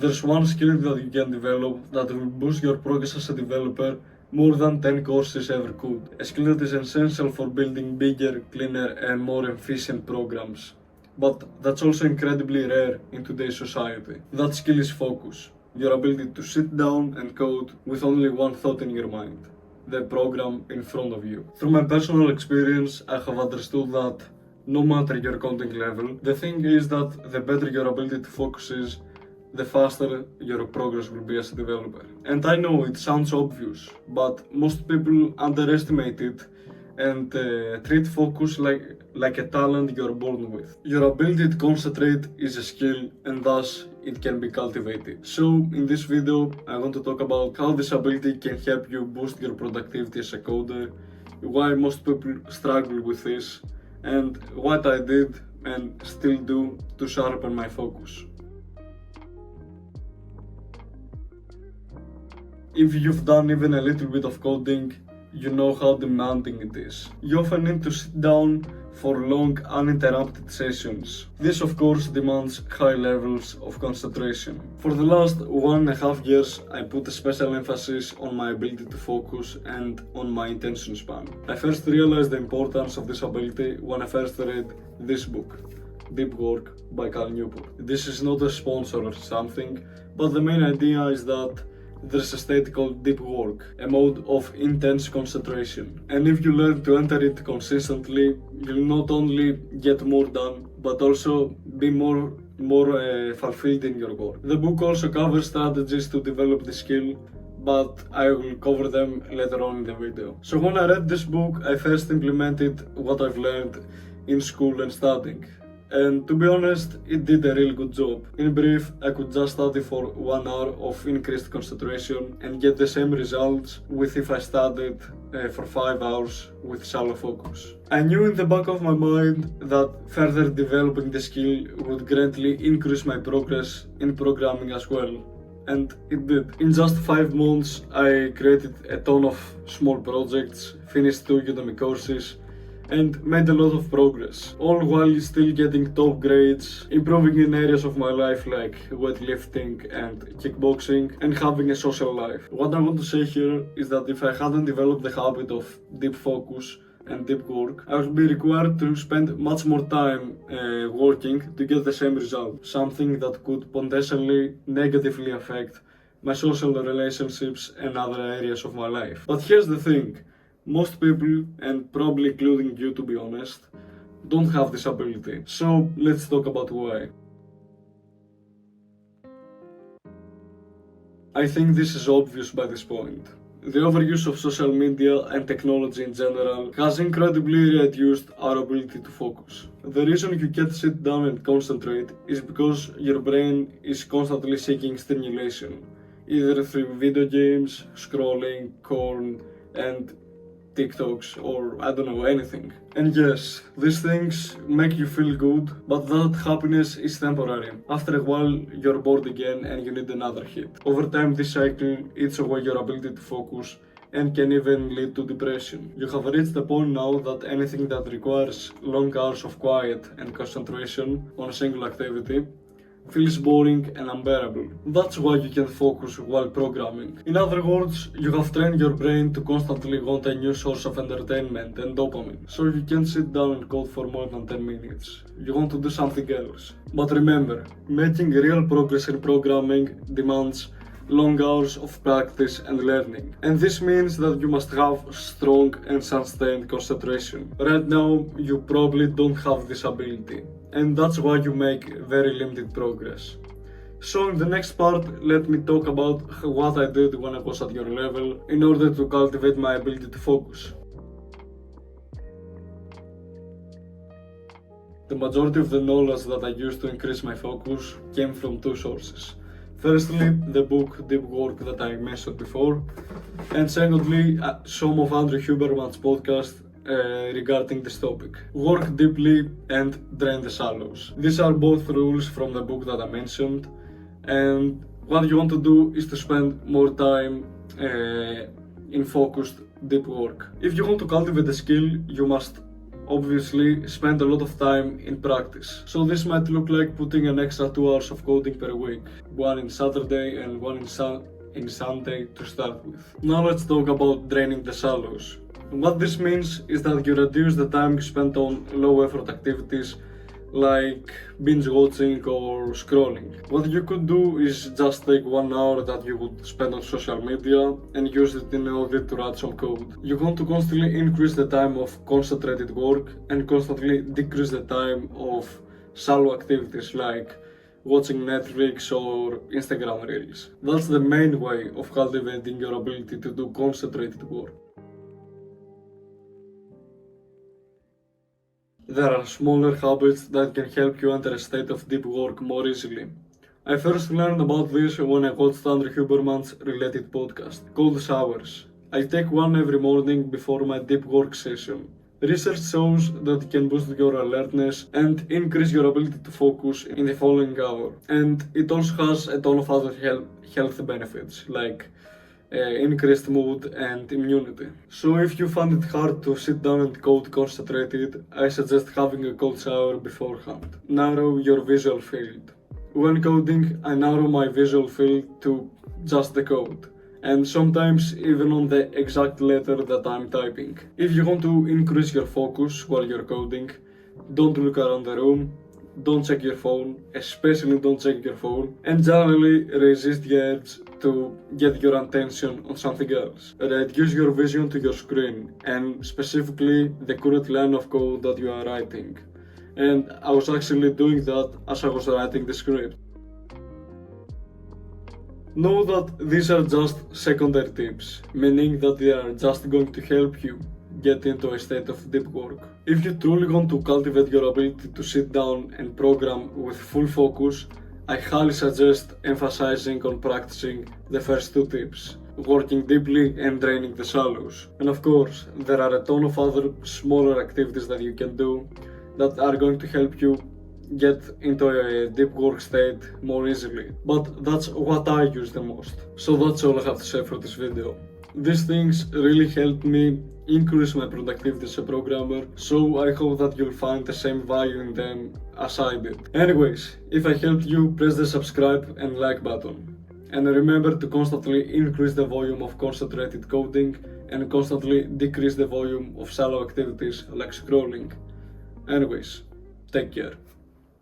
There's one skill that you can develop that will boost your progress as a developer more than 10 courses ever could. A skill that is essential for building bigger, cleaner and more efficient programs. But that's also incredibly rare in today's society. That skill is focus. Your ability to sit down and code with only one thought in your mind. The program in front of you. Through my personal experience, I have understood that no matter your coding level, the thing is that the better your ability to focus is, the faster your progress will be as a developer. And I know it sounds obvious, but most people underestimate it and treat focus like a talent you're born with. Your ability to concentrate is a skill and thus it can be cultivated. So in this video I want to talk about how this ability can help you boost your productivity as a coder, why most people struggle with this, and what I did and still do to sharpen my focus. If you've done even a little bit of coding, you know how demanding it is. You often need to sit down for long, uninterrupted sessions. This of course demands high levels of concentration. For the last 1.5 years, I put a special emphasis on my ability to focus and on my attention span. I first realized the importance of this ability when I first read this book, Deep Work by Cal Newport. This is not a sponsor or something, but the main idea is that there's a state called deep work, a mode of intense concentration. And if you learn to enter it consistently, you'll not only get more done, but also be more fulfilled in your work. The book also covers strategies to develop the skill, but I will cover them later on in the video. So when I read this book, I first implemented what I've learned in school and studying. And to be honest, it did a really good job. In brief, I could just study for 1 hour of increased concentration and get the same results with if I studied for 5 hours with shallow focus. I knew in the back of my mind that further developing the skill would greatly increase my progress in programming as well. And it did. In just 5 months, I created a ton of small projects, finished 2 Udemy courses, and made a lot of progress, all while still getting top grades, improving in areas of my life like weightlifting and kickboxing, and having a social life. What I want to say here is that if I hadn't developed the habit of deep focus and deep work, I would be required to spend much more time working to get the same result, something that could potentially negatively affect my social relationships and other areas of my life. But here's the thing. Most people, and probably including you to be honest, don't have this ability. So let's talk about why. I think this is obvious by this point. The overuse of social media and technology in general has incredibly reduced our ability to focus. The reason you can't sit down and concentrate is because your brain is constantly seeking stimulation, either through video games, scrolling, porn, and TikToks, or I don't know, anything. And yes, these things make you feel good, but that happiness is temporary. After a while, you're bored again and you need another hit. Over time, this cycle eats away your ability to focus and can even lead to depression. You have reached the point now that anything that requires long hours of quiet and concentration on a single activity feels boring and unbearable. That's why you can focus while programming. In other words, you have trained your brain to constantly want a new source of entertainment and dopamine. So you can't sit down and code for more than 10 minutes. You want to do something else. But remember, making real progress in programming demands long hours of practice and learning. And this means that you must have strong and sustained concentration. Right now, you probably don't have this ability. And that's why you make very limited progress. So in the next part, let me talk about what I did when I was at your level in order to cultivate my ability to focus. The majority of the knowledge that I used to increase my focus came from 2 sources. Firstly, the book Deep Work that I mentioned before, and secondly, some of Andrew Huberman's podcast regarding this topic. Work deeply and drain the shallows. These are both rules from the book that I mentioned, and what you want to do is to spend more time in focused deep work. If you want to cultivate a skill, you must obviously spend a lot of time in practice. So this might look like putting an extra 2 hours of coding per week, one in Saturday and one in Sunday to start with. Now let's talk about draining the shallows. What this means is that you reduce the time you spend on low effort activities like binge watching or scrolling. What you could do is just take 1 hour that you would spend on social media and use it in order to write some code. You want to constantly increase the time of concentrated work and constantly decrease the time of shallow activities like watching Netflix or Instagram reels. That's the main way of cultivating your ability to do concentrated work. There are smaller habits that can help you enter a state of deep work more easily. I first learned about this when I watched Andrew Huberman's related podcast, called Showers. I take one every morning before my deep work session. Research shows that it can boost your alertness and increase your ability to focus in the following hour. And it also has a ton of other health benefits, like increased mood and immunity. So if you find it hard to sit down and code concentrated, I suggest having a cold shower beforehand. Narrow your visual field. When coding, I narrow my visual field to just the code, and sometimes even on the exact letter that I'm typing. If you want to increase your focus while you're coding, don't look around the room, don't check your phone, especially don't check your phone, and generally resist the urge to get your attention on something else. Reduce your vision to your screen, and specifically the current line of code that you are writing. And I was actually doing that as I was writing the script. Know that these are just secondary tips, meaning that they are just going to help you get into a state of deep work. If you truly want to cultivate your ability to sit down and program with full focus, I highly suggest emphasizing on practicing the first two tips, working deeply and draining the shallows. And of course, there are a ton of other smaller activities that you can do that are going to help you get into a deep work state more easily. But that's what I use the most. So that's all I have to say for this video. These things really helped me increase my productivity as a programmer, so I hope that you'll find the same value in them as I did. Anyways, if I helped you, press the subscribe and like button. And remember to constantly increase the volume of concentrated coding and constantly decrease the volume of shallow activities like scrolling. Anyways, take care.